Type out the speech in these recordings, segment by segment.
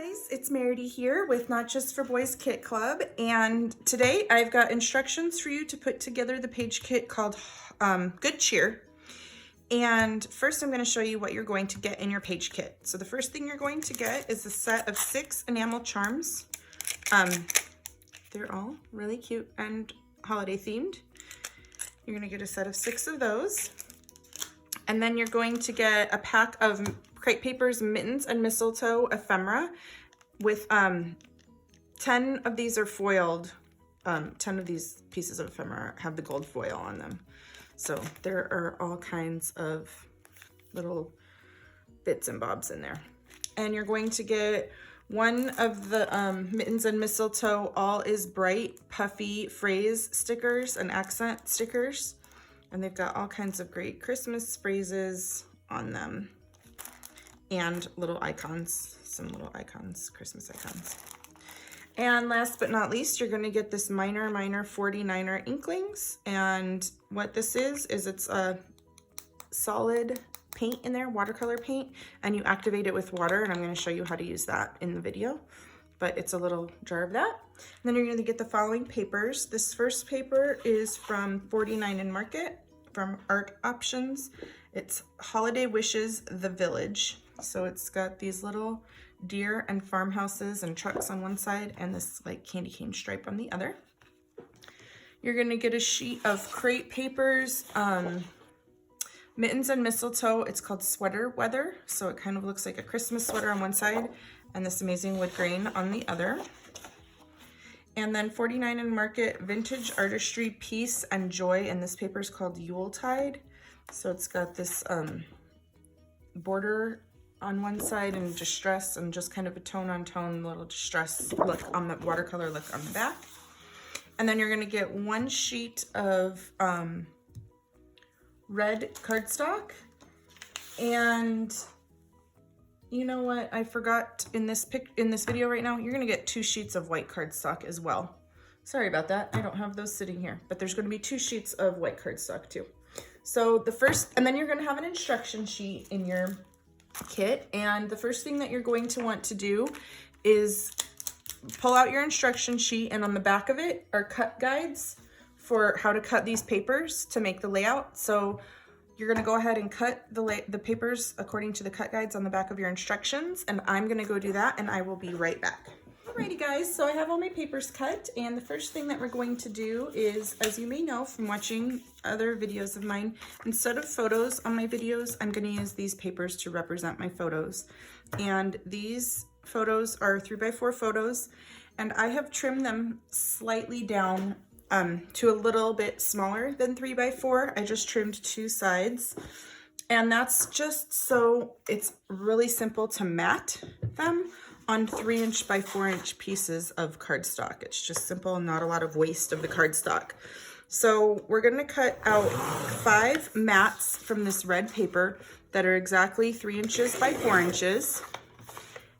guys, it's Meridy here with Not Just for Boys Kit Club, and today I've got instructions for you to put together the page kit called Good Cheer. And first I'm going to show you what you're going to get in your page kit. So the first thing you're going to get is a set of 6 enamel charms. They're all really cute and holiday themed. You're going to get a set of 6 of those. And then you're going to get a pack of crepe papers, mittens, and mistletoe ephemera with 10 of these are foiled. 10 of these pieces of ephemera have the gold foil on them. So there are all kinds of little bits and bobs in there. And you're going to get one of the mittens and mistletoe all is bright puffy phrase stickers and accent stickers. And they've got all kinds of great Christmas phrases on them and little icons, some little icons, Christmas icons. And last but not least, you're going to get this Minor 49er Inklings. And what this is it's a solid paint in there, watercolor paint, and you activate it with water. And I'm going to show you how to use that in the video. But it's a little jar of that. And then you're going to get the following papers. This first paper is from 49 and Market from Art Options. It's Holiday Wishes, The Village. So it's got these little deer and farmhouses and trucks on one side and this like candy cane stripe on the other. You're going to get a sheet of crepe papers, mittens and mistletoe. It's called Sweater Weather. So it kind of looks like a Christmas sweater on one side and this amazing wood grain on the other. And then 49 and Market Vintage Artistry Peace and Joy, and this paper is called Yuletide. So it's got this border on one side and distress and just kind of a tone on tone little distress look on the watercolor look on the back. And then you're going to get one sheet of red cardstock. And you know what? I forgot in this video right now, you're going to get 2 sheets of white cardstock as well. Sorry about that. I don't have those sitting here, but there's going to be 2 sheets of white cardstock too. So the first, and then you're going to have an instruction sheet in your kit. And the first thing that you're going to want to do is pull out your instruction sheet, and on the back of it are cut guides for how to cut these papers to make the layout. So you're going to go ahead and cut the papers according to the cut guides on the back of your instructions, and I'm going to go do that, and I will be right back. Alrighty guys, so I have all my papers cut, and the first thing that we're going to do is, as you may know from watching other videos of mine, instead of photos on my videos, I'm going to use these papers to represent my photos. And these photos are 3x4 photos, and I have trimmed them slightly down to a little bit smaller than 3x4. I just trimmed 2 sides, and that's just so it's really simple to mat them on 3" by 4" pieces of cardstock. It's just simple, not a lot of waste of the cardstock. So we're going to cut out 5 mats from this red paper that are exactly 3" by 4".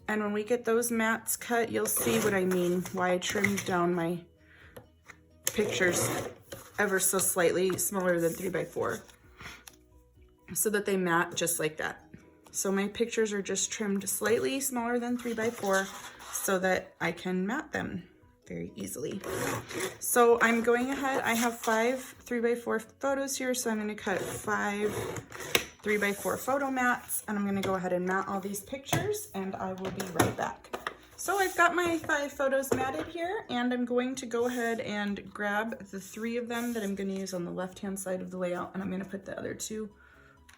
And when we get those mats cut, you'll see what I mean, why I trimmed down my pictures ever so slightly smaller than 3x4 so that they mat just like that. So my pictures are just trimmed slightly smaller than 3x4 so that I can mat them very easily. So I'm going ahead, I have 5 3x4 photos here, so I'm going to cut 5 3x4 photo mats, and I'm going to go ahead and mat all these pictures, and I will be right back. So I've got my 5 photos matted here, and I'm going to go ahead and grab the 3 of them that I'm going to use on the left-hand side of the layout, and I'm going to put the other 2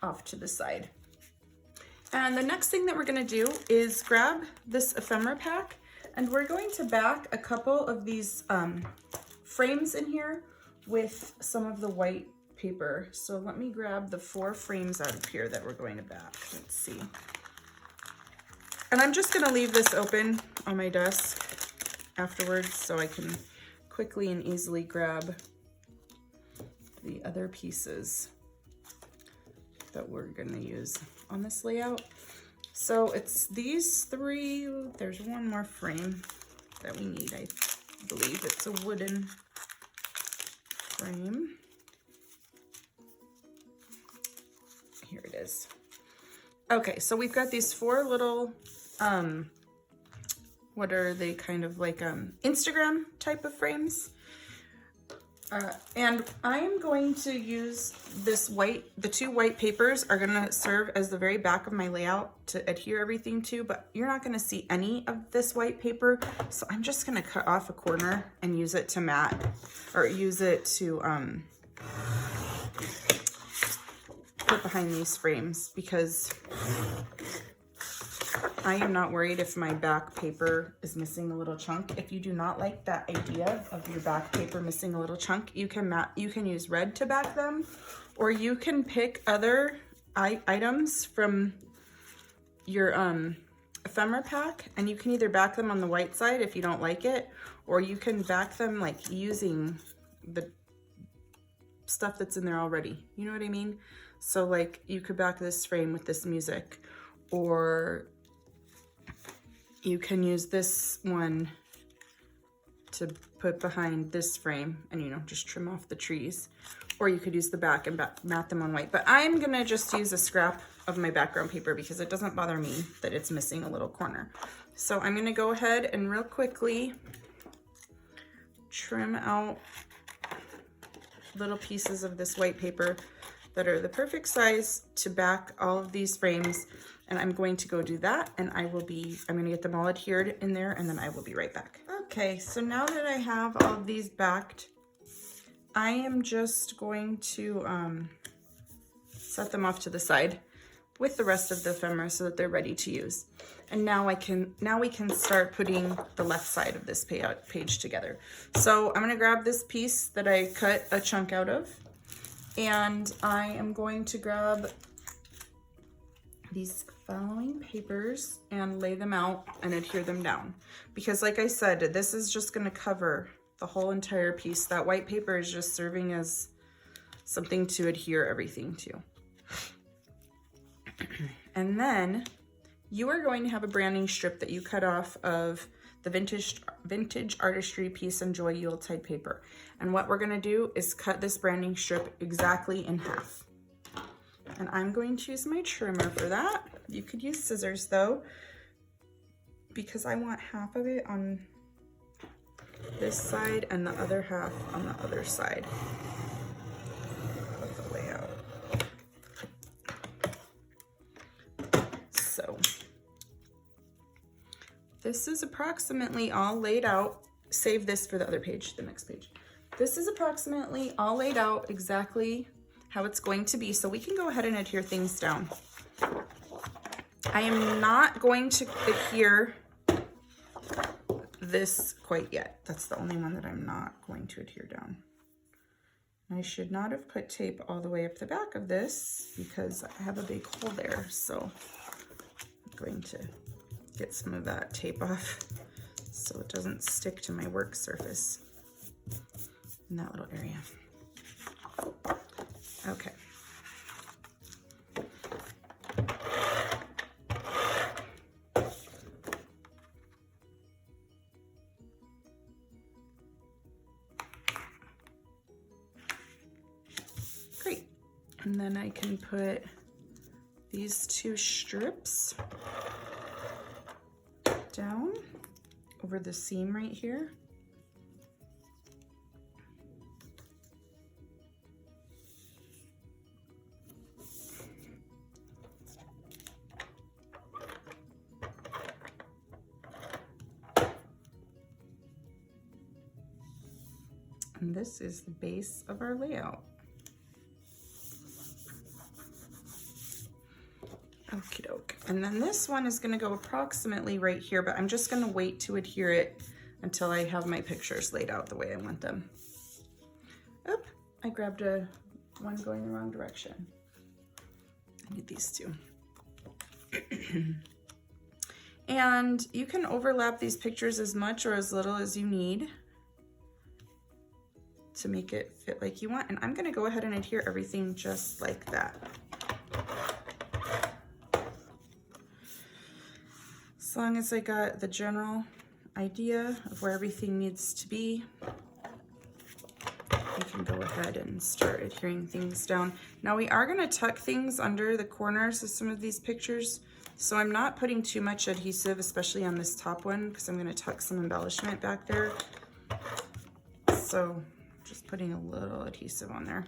off to the side. And the next thing that we're going to do is grab this ephemera pack, and we're going to back a couple of these frames in here with some of the white paper. So let me grab the 4 frames out of here that we're going to back. Let's see. And I'm just going to leave this open on my desk afterwards so I can quickly and easily grab the other pieces that we're going to use on this layout. So it's these 3. There's one more frame that we need. I believe it's a wooden frame. Here it is. Okay, so we've got these 4 little what are they, kind of like Instagram type of frames. And I am going to use this white, the two white papers are gonna serve as the very back of my layout to adhere everything to, but you're not gonna see any of this white paper. So I'm just gonna cut off a corner and use it to mat, or use it to put behind these frames, because I am not worried if my back paper is missing a little chunk. If you do not like that idea of your back paper missing a little chunk, you can use red to back them, or you can pick other items from your ephemera pack, and you can either back them on the white side if you don't like it, or you can back them like using the stuff that's in there already. You know what I mean? So like you could back this frame with this music, or you can use this one to put behind this frame and, you know, just trim off the trees. Or you could use the back and mat them on white. But I'm gonna just use a scrap of my background paper because it doesn't bother me that it's missing a little corner. So I'm gonna go ahead and real quickly trim out little pieces of this white paper that are the perfect size to back all of these frames. And I'm going to go do that, and I'm gonna get them all adhered in there, and then I will be right back. Okay, so now that I have all of these backed, I am just going to set them off to the side with the rest of the ephemera so that they're ready to use. And now we can start putting the left side of this page together. So I'm gonna grab this piece that I cut a chunk out of, and I am going to grab these following papers and lay them out and adhere them down. Because like I said, this is just gonna cover the whole entire piece. That white paper is just serving as something to adhere everything to. And then you are going to have a branding strip that you cut off of the Vintage Artistry Peace and Joy Yuletide paper. And what we're gonna do is cut this branding strip exactly in half. And I'm going to use my trimmer for that. You could use scissors though, because I want half of it on this side and the other half on the other side of the layout. So this is approximately all laid out. Save this for the other page, the next page. This is approximately all laid out exactly how it's going to be, so we can go ahead and adhere things down. I am not going to adhere this quite yet. That's the only one that I'm not going to adhere down. I should not have put tape all the way up the back of this because I have a big hole there, so I'm going to get some of that tape off so it doesn't stick to my work surface in that little area. Okay. Great. And then I can put these two strips down over the seam right here. And this is the base of our layout. Okie doke. And then this one is gonna go approximately right here, but I'm just gonna wait to adhere it until I have my pictures laid out the way I want them. Oop, I grabbed one going the wrong direction. I need these two. And you can overlap these pictures as much or as little as you need to make it fit like you want. And I'm gonna go ahead and adhere everything just like that. As long as I got the general idea of where everything needs to be, you can go ahead and start adhering things down. Now we are gonna tuck things under the corners of some of these pictures So I'm not putting too much adhesive, especially on this top one, because I'm going to tuck some embellishment back there. So just putting a little adhesive on there.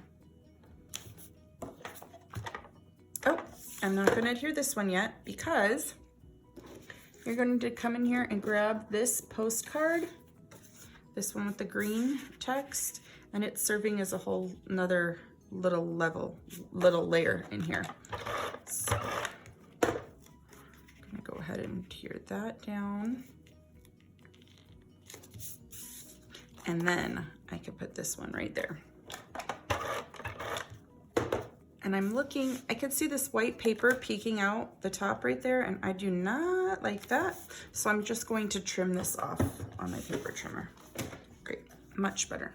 Oh, I'm not going to adhere this one yet because you're going to come in here and grab this postcard, this one with the green text, and it's serving as a whole another little layer in here. So I'm gonna go ahead and tear that down. And then I could put this one right there. And I'm looking, I can see this white paper peeking out the top right there, and I do not like that. So I'm just going to trim this off on my paper trimmer. Great, much better.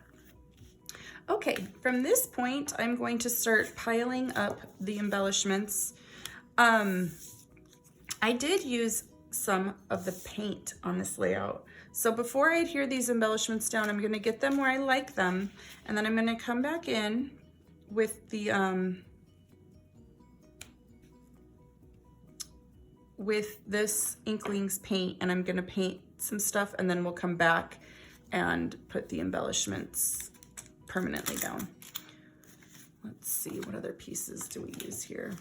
Okay, from this point, I'm going to start piling up the embellishments. I did use some of the paint on this layout. So before I adhere these embellishments down, I'm gonna get them where I like them, and then I'm gonna come back in with the with this Inklings paint, and I'm gonna paint some stuff, and then we'll come back and put the embellishments permanently down. Let's see, what other pieces do we use here?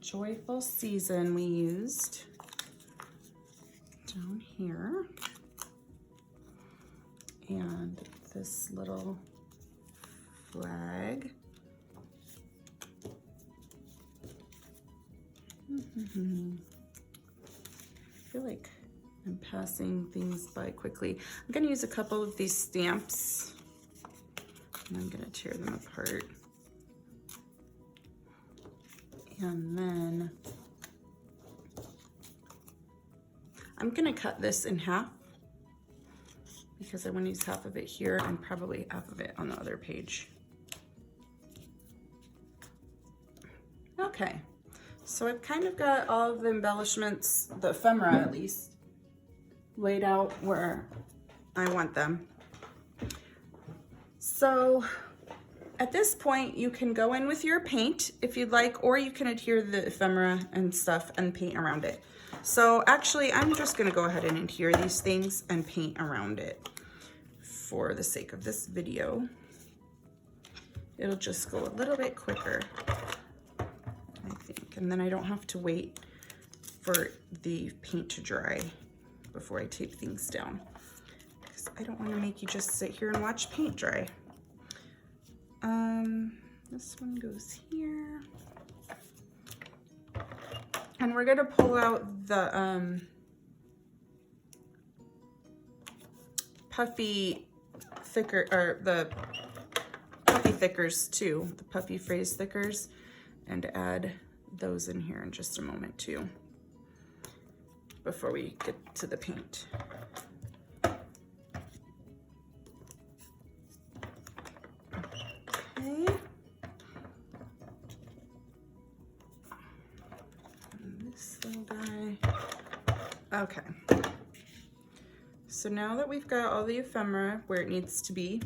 Joyful Season we used down here. And this little flag. I feel like I'm passing things by quickly. I'm gonna use a couple of these stamps, and I'm gonna tear them apart. And then I'm gonna cut this in half because I want to use half of it here and probably half of it on the other page. Okay, so I've kind of got all of the embellishments, the ephemera at least, laid out where I want them. So at this point, you can go in with your paint if you'd like, or you can adhere the ephemera and stuff and paint around it. So actually, I'm just gonna go ahead and adhere these things and paint around it for the sake of this video. It'll just go a little bit quicker, I think, and then I don't have to wait for the paint to dry before I tape things down, because I don't want to make you just sit here and watch paint dry. This one goes here, and we're gonna pull out the puffy thicker, or the puffy thickers too, the puffy phrase thickers, and add those in here in just a moment too, before we get to the paint. Okay. And this little guy. Okay. So now that we've got all the ephemera where it needs to be,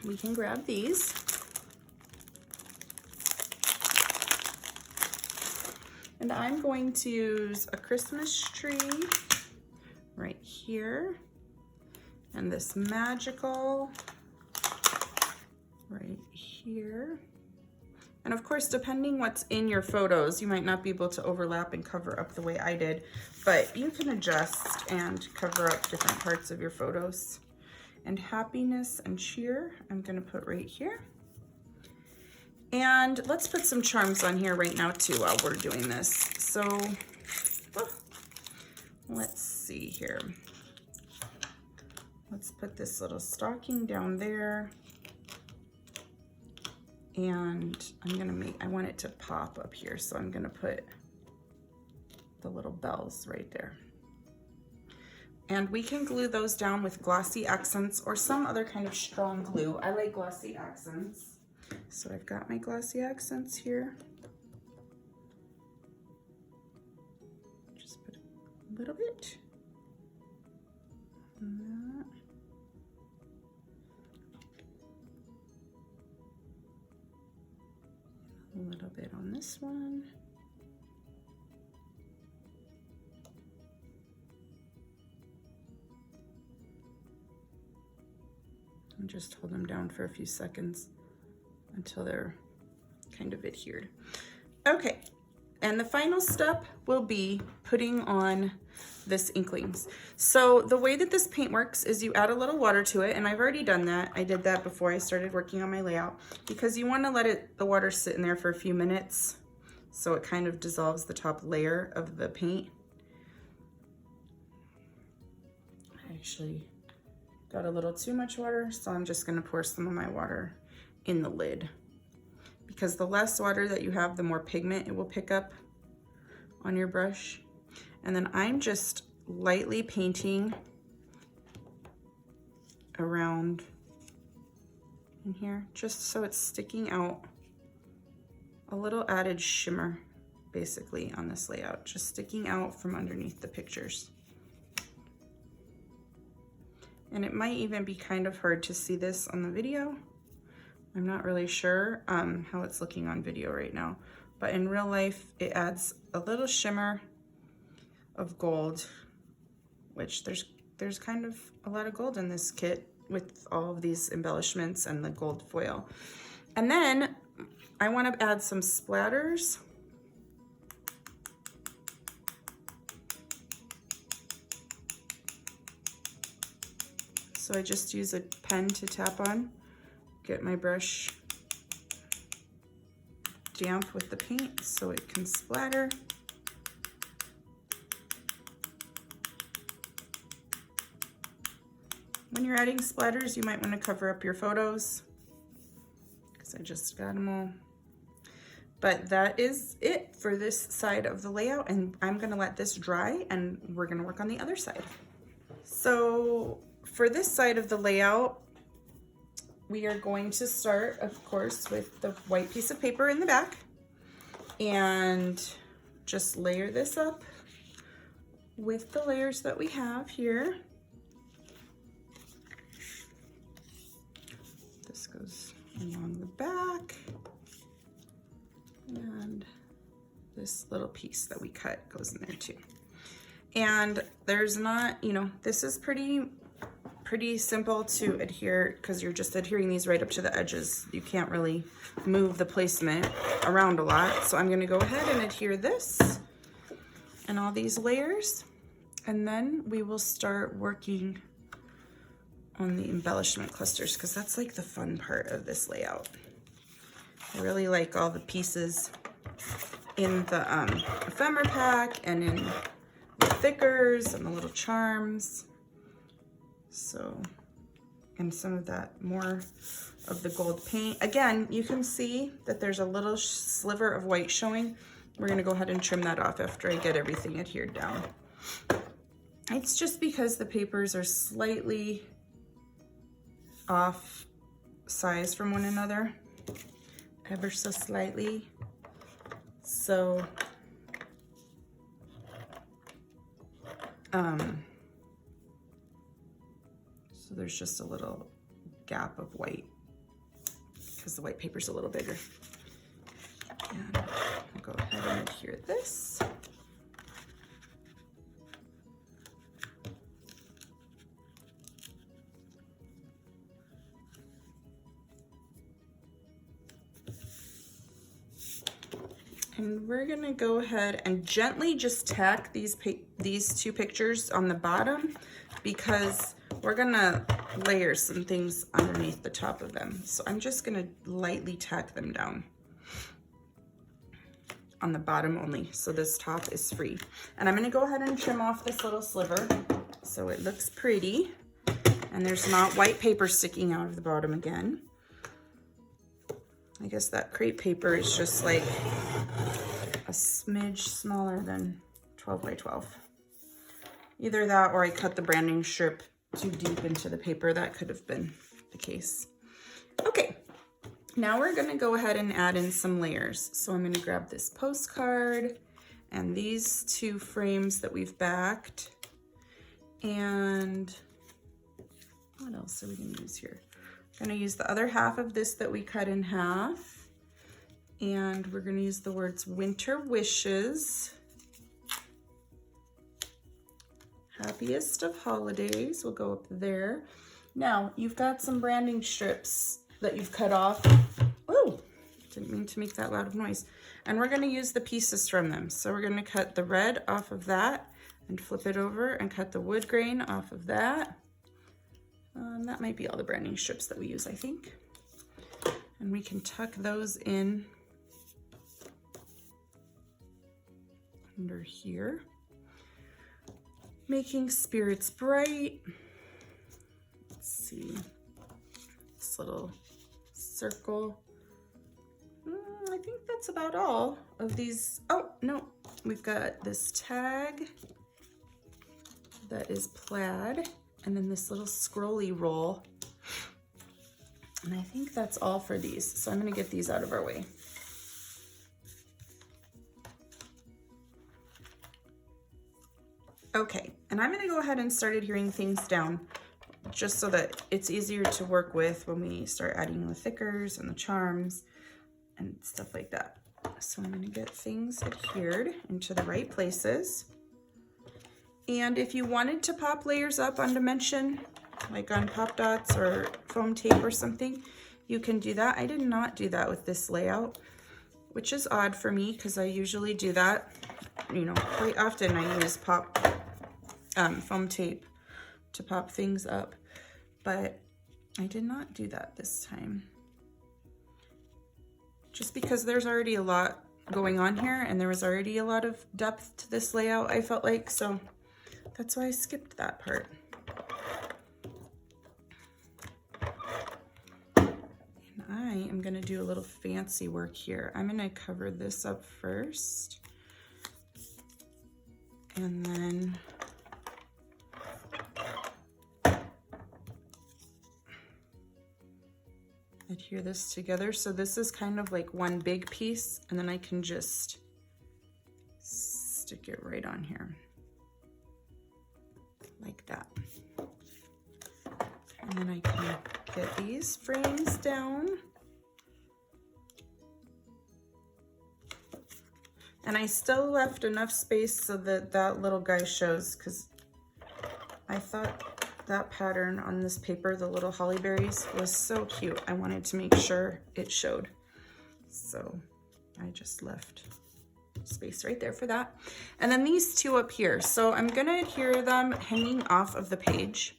we can grab these. And I'm going to use a Christmas tree right here, and this magical right here. And of course, depending what's in your photos, you might not be able to overlap and cover up the way I did, but you can adjust and cover up different parts of your photos. And happiness and cheer, I'm gonna put right here. And let's put some charms on here right now too while we're doing this. So, let's see here. Let's put this little stocking down there. And I'm gonna I want it to pop up here, so I'm gonna put the little bells right there. And we can glue those down with glossy accents or some other kind of strong glue. I like glossy accents. So I've got my glossy accents here. Just put a little bit. And that. A little bit on this one. And just hold them down for a few seconds until they're kind of adhered. Okay, and the final step will be putting on this Inklings. So the way that this paint works is you add a little water to it, and I've already done that. I did that before I started working on my layout, because you want to let the water sit in there for a few minutes so it kind of dissolves the top layer of the paint. I actually got a little too much water, so I'm just going to pour some of my water in the lid, because the less water that you have, the more pigment it will pick up on your brush. And then I'm just lightly painting around in here, just so it's sticking out, a little added shimmer basically on this layout, just sticking out from underneath the pictures. And it might even be kind of hard to see this on the video. I'm not really sure how it's looking on video right now, but in real life, it adds a little shimmer of gold, which there's kind of a lot of gold in this kit with all of these embellishments and the gold foil. And then I want to add some splatters. So I just use a pen to tap on, get my brush damp with the paint so it can splatter. When you're adding splatters, you might want to cover up your photos, because I just got them all. But that is it for this side of the layout, and I'm gonna let this dry and we're gonna work on the other side. So for this side of the layout, we are going to start, of course, with the white piece of paper in the back, and just layer this up with the layers that we have here. This goes along the back, and this little piece that we cut goes in there too. And there's not, you know, this is pretty simple to adhere, because you're just adhering these right up to the edges. You can't really move the placement around a lot. So I'm gonna go ahead and adhere this and all these layers, and then we will start working on the embellishment clusters, because that's like the fun part of this layout. I really like all the pieces in the ephemera pack and in the thickers and the little charms. So, and some of that more of the gold paint. Again, you can see that there's a little sliver of white showing. We're gonna go ahead and trim that off after I get everything adhered down. It's just because the papers are slightly off size from one another, ever so slightly. So, so there's just a little gap of white because the white paper's a little bigger. And I'll go ahead and adhere this. And we're gonna go ahead and gently just tack these two pictures on the bottom, because we're gonna layer some things underneath the top of them. So I'm just gonna lightly tack them down on the bottom only, so this top is free. And I'm gonna go ahead and trim off this little sliver so it looks pretty and there's not white paper sticking out of the bottom again. I guess that crepe paper is just like a smidge smaller than 12 by 12. Either that or I cut the branding strip too deep into the paper. That could have been the case. Okay, now we're gonna go ahead and add in some layers. So I'm gonna grab this postcard and these two frames that we've backed. And what else are we gonna use here? I'm gonna use the other half of this that we cut in half, And we're going to use the words winter wishes. Happiest of holidays will go up there. Now, you've got some branding strips that you've cut off. Oh, didn't mean to make that loud of noise. And we're going to use the pieces from them. So we're going to cut the red off of that and flip it over and cut the wood grain off of that. That might be all the branding strips that we use, I think. And we can tuck those in under here. Making spirits bright. Let's see, this little circle. I think that's about all of these. Oh, no, we've got this tag that is plaid, and then this little scrolly roll. And I think that's all for these. So I'm gonna get these out of our way. Okay, and I'm gonna go ahead and start adhering things down just so that it's easier to work with when we start adding the thickers and the charms and stuff like that. So I'm gonna get things adhered into the right places. And if you wanted to pop layers up on dimension, like on Pop Dots or foam tape or something, you can do that. I did not do that with this layout, which is odd for me because I usually do that. You know, quite often I use foam tape to pop things up, but I did not do that this time. Just because there's already a lot going on here and there was already a lot of depth to this layout, I felt like, so that's why I skipped that part. And I am gonna do a little fancy work here. I'm gonna cover this up first, and then adhere this together. So this is kind of like one big piece, and then I can just stick it right on here like that. And then I can get these frames down. And I still left enough space so that that little guy shows, because I thought that pattern on this paper, the little holly berries, was so cute. I wanted to make sure it showed. So I just left space right there for that. And then these two up here. So I'm gonna adhere them hanging off of the page.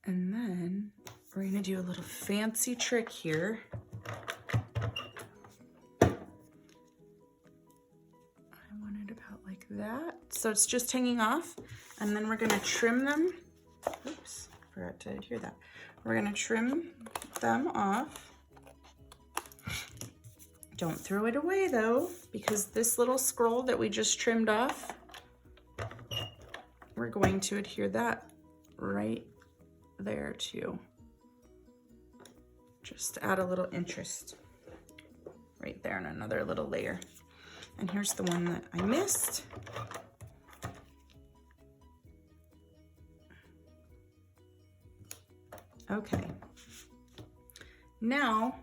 And then we're gonna do a little fancy trick here. I want it about like that. So it's just hanging off. And then we're gonna trim them. Oops, forgot to adhere that. We're gonna trim them off. Don't throw it away though, because this little scroll that we just trimmed off, we're going to adhere that right there too. Just to add a little interest right there, and another little layer. And here's the one that I missed. Okay, now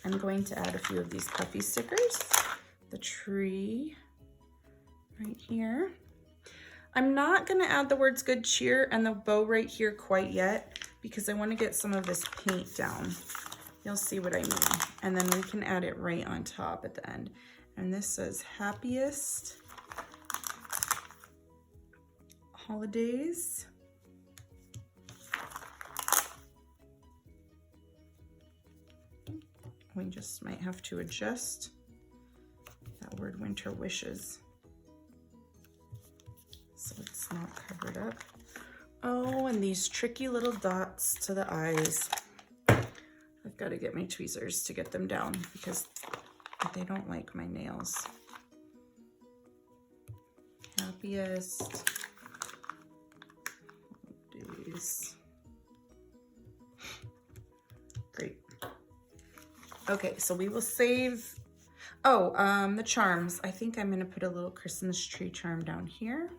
I'm going to add a few of these puffy stickers. The tree right here. I'm not gonna add the words good cheer and the bow right here quite yet, because I want to get some of this paint down. You'll see what I mean. And then we can add it right on top at the end. And this says happiest holidays. We just might have to adjust that word winter wishes so it's not covered up. Oh, and these tricky little dots to the eyes. I've got to get my tweezers to get them down because they don't like my nails. Happiest days. Great. Okay, so we will save, the charms. I think I'm gonna put a little Christmas tree charm down here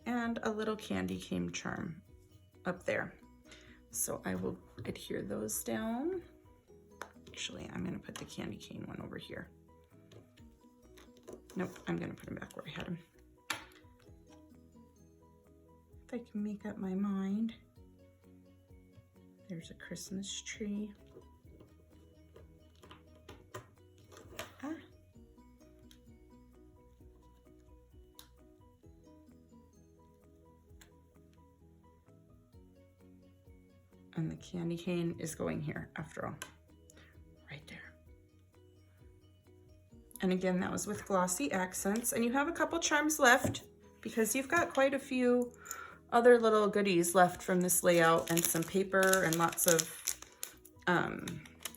and a little candy cane charm up there. So I will adhere those down. Actually, I'm gonna put the candy cane one over here. Nope, I'm gonna put him back where I had him. If I can make up my mind. There's a Christmas tree. Ah. And the candy cane is going here after all, right there. And again, that was with glossy accents. And you have a couple charms left because you've got quite a few other little goodies left from this layout, and some paper and lots of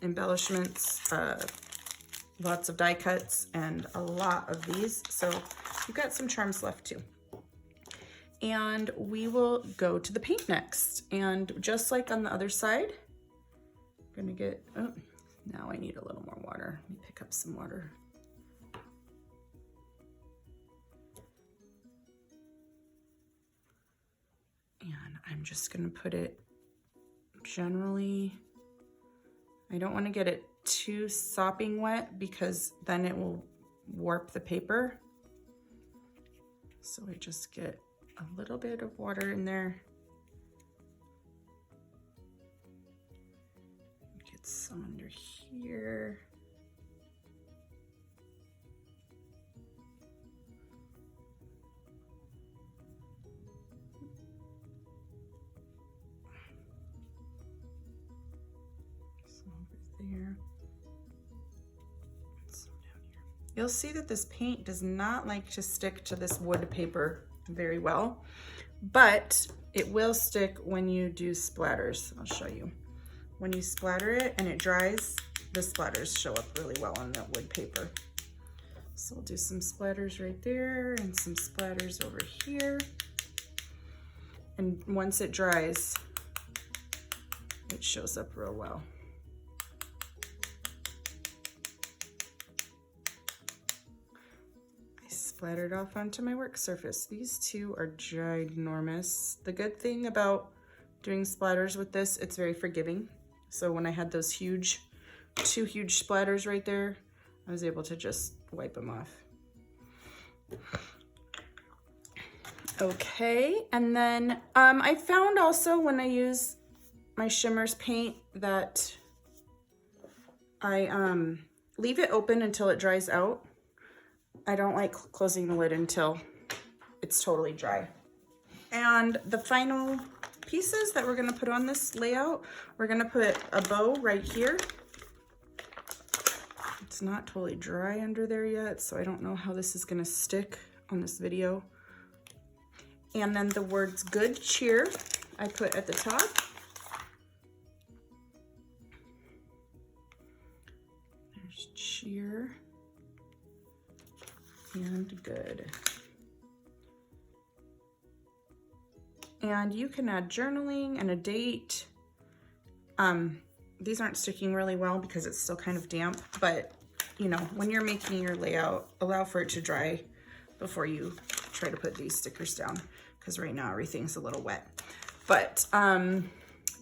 embellishments, lots of die cuts, and a lot of these. So you've got some charms left too. And we will go to the paint next. And just like on the other side, I'm gonna get, oh, now I need a little more water. Let me pick up some water. And I'm just gonna put it generally, I don't wanna get it too sopping wet because then it will warp the paper. So I just get a little bit of water in there. Get some under here. Some over there. Some down here. You'll see that this paint does not like to stick to this wood paper very well, but it will stick when you do splatters. I'll show you. When you splatter it and it dries, the splatters show up really well on that wood paper. So we'll do some splatters right there and some splatters over here. And once it dries, it shows up real well. Splattered off onto my work surface. These two are ginormous. The good thing about doing splatters with this, it's very forgiving. So when I had those two huge splatters right there, I was able to just wipe them off. Okay, and then I found also when I use my shimmers paint that I leave it open until it dries out. I don't like closing the lid until it's totally dry. And the final pieces that we're gonna put on this layout, we're gonna put a bow right here. It's not totally dry under there yet, so I don't know how this is gonna stick on this video. And then the words "Good Cheer" I put at the top. There's cheer. And good. And you can add journaling and a date. These aren't sticking really well because it's still kind of damp, but you know, when you're making your layout, allow for it to dry before you try to put these stickers down, because right now everything's a little wet. But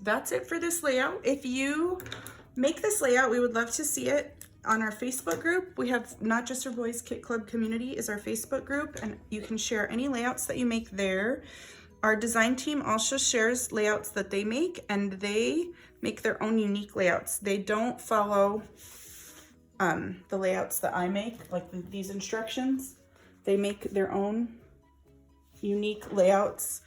that's it for this layout. If you make this layout, we would love to see it on our Facebook group. We have Not Just for Boys Kit Club Community is our Facebook group, and you can share any layouts that you make there. Our design team also shares layouts that they make, and they make their own unique layouts. They don't follow the layouts that I make, like these instructions. They make their own unique layouts,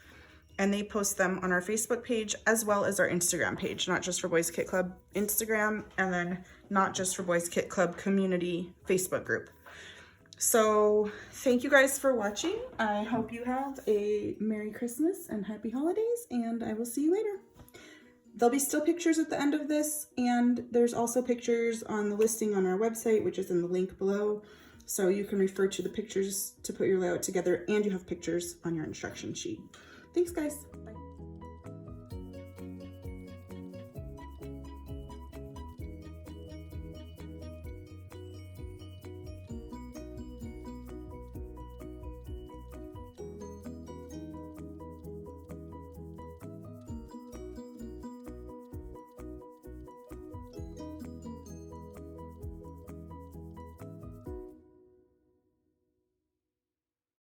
and they post them on our Facebook page as well as our Instagram page, Not Just for Boys Kit Club Instagram, and then Not Just for Boys Kit Club Community Facebook group. So thank you guys for watching. I hope you have a Merry Christmas and Happy Holidays, and I will see you later. There'll be still pictures at the end of this, and there's also pictures on the listing on our website, which is in the link below. So you can refer to the pictures to put your layout together, and you have pictures on your instruction sheet. Thanks, guys. Bye.